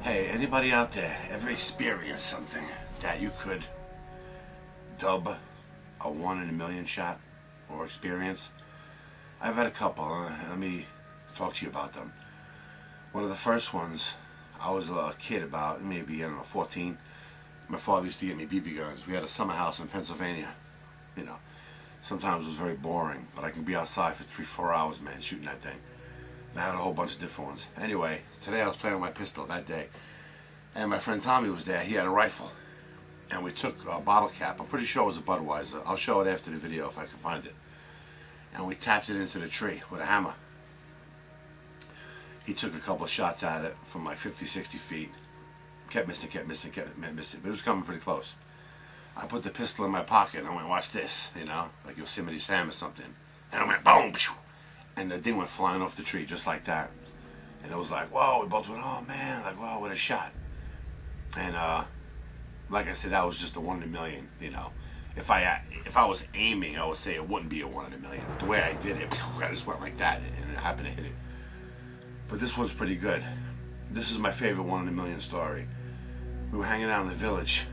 Hey, anybody out there ever experienced something that you could dub a 1 in a million shot or experience? I've had a couple. Let me talk to you about them. One of the first ones, I was a kid about maybe, I don't know, 14. My father used to get me BB guns. We had a summer house in Pennsylvania. You know, sometimes it was very boring, but I could be outside for 3-4 hours, man, shooting that thing. And I had a whole bunch of different ones. Anyway, today I was playing with my pistol that day. And my friend Tommy was there. He had a rifle. And we took a bottle cap. I'm pretty sure it was a Budweiser. I'll show it after the video if I can find it. And we tapped it into the tree with a hammer. He took a couple of shots at it from like 50, 60 feet. Kept missing, but it was coming pretty close. I put the pistol in my pocket and I went, watch this, you know, like Yosemite Sam or something. And I went, boom, and the thing went flying off the tree just like that. And it was like, whoa, we both went, oh man, like, whoa, what a shot. And like I said, that was just a 1 in a million, you know. If I was aiming, I would say it wouldn't be a 1 in a million. But the way I did it, I just went like that and it happened to hit it. But this one's pretty good. This is my favorite 1 in a million story. We were hanging out in the village.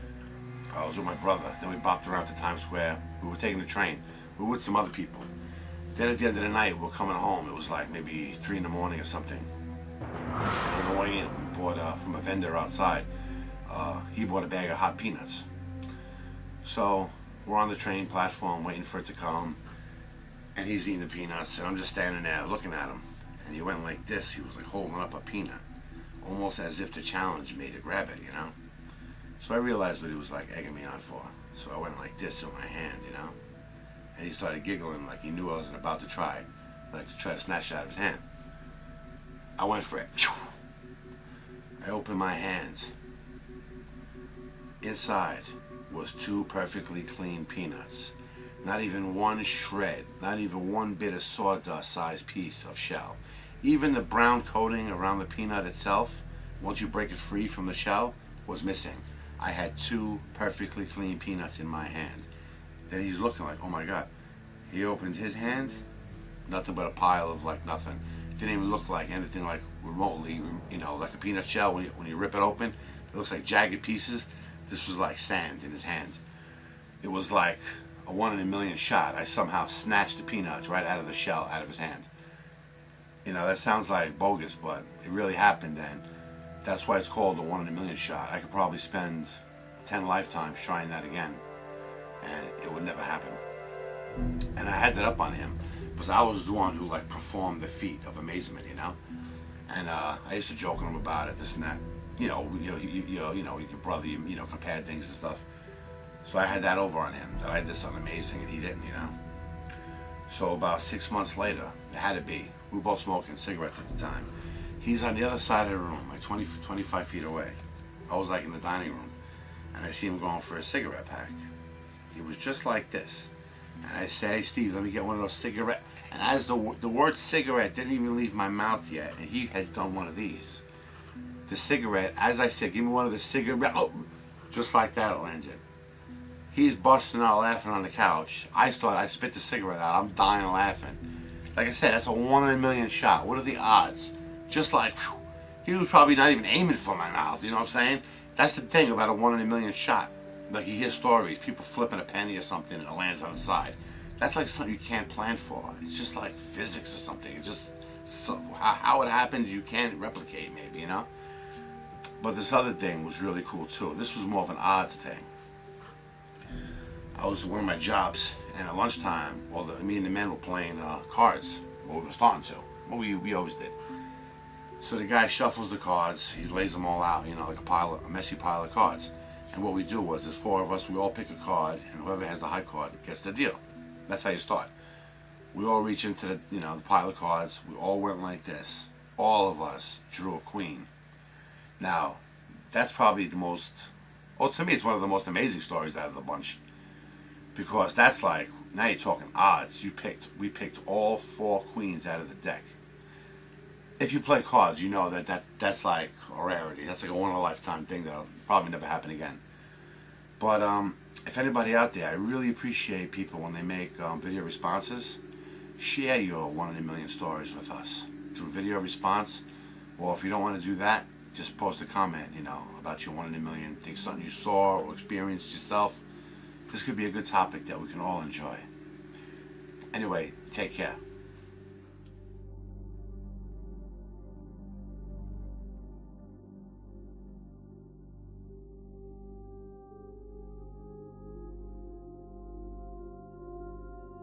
I was with my brother. Then we bopped around to Times Square. We were taking the train. We were with some other people. Then at the end of the night, we were coming home. It was like maybe 3 in the morning or something. And on the way in, we bought from a vendor outside. He bought a bag of hot peanuts. So we're on the train platform waiting for it to come. And he's eating the peanuts. And I'm just standing there looking at him. And he went like this. He was like holding up a peanut. Almost as if to challenge me to grab it, you know. So I realized what he was like egging me on for. So I went like this with my hand, you know. And he started giggling like he knew I wasn't about to try to snatch it out of his hand. I went for it. I opened my hands. Inside was 2 perfectly clean peanuts. Not even one shred, not even one bit of sawdust-sized piece of shell. Even the brown coating around the peanut itself, once you break it free from the shell, was missing. I had 2 perfectly clean peanuts in my hand. Then he's looking like, oh my God. He opened his hand, nothing but a pile of like nothing. It didn't even look like anything like remotely, you know, like a peanut shell. When you rip it open, it looks like jagged pieces. This was like sand in his hand. It was like a 1 in a million shot. I somehow snatched the peanuts right out of the shell, out of his hand. You know, that sounds like bogus, but it really happened, and that's why it's called a 1 in a million shot. I could probably spend 10 lifetimes trying that again, and it would never happen. And I had that up on him, because I was the one who like performed the feat of amazement, you know. And I used to joke with him about it, this and that. You know, your brother, you know, compared things and stuff. So I had that over on him, that I did something amazing, and he didn't, you know. So about 6 months later, it had to be. We were both smoking cigarettes at the time. He's on the other side of the room, like 25 feet away. I was like in the dining room, and I see him going for a cigarette pack. He was just like this. And I said, hey Steve, let me get one of those cigarettes. And as the word cigarette didn't even leave my mouth yet, and he had done one of these. The cigarette, as I said, give me one of the cigarettes. Oh, just like that it landed. He's busting out laughing on the couch. I spit the cigarette out. I'm dying laughing. Like I said, that's a 1 in a million shot. What are the odds? Just like, whew, he was probably not even aiming for my mouth, you know what I'm saying? That's the thing about a 1 in a million shot. Like you hear stories, people flipping a penny or something and it lands on the side. That's like something you can't plan for. It's just like physics or something. It's just, how it happens you can't replicate maybe, you know? But this other thing was really cool too. This was more of an odds thing. I was at one of my jobs, and at lunchtime, me and the men were playing cards. Well, we were starting to. Well, we always did. So the guy shuffles the cards. He lays them all out, you know, like a messy pile of cards. And what we do was, there's 4 of us. We all pick a card, and whoever has the high card gets the deal. That's how you start. We all reach into the, you know, the pile of cards. We all went like this. All of us drew a queen. Now, that's probably the most. Well, to me, it's one of the most amazing stories out of the bunch. Because that's like, now you're talking odds. We picked all 4 queens out of the deck. If you play cards, you know that's like a rarity. That's like a one-in-a-lifetime thing that'll probably never happen again. But if anybody out there, I really appreciate people when they make video responses. Share your 1 in a million stories with us through video response. Or if you don't want to do that, just post a comment, you know, about your 1 in a million things, something you saw or experienced yourself. This could be a good topic that we can all enjoy. Anyway, take care.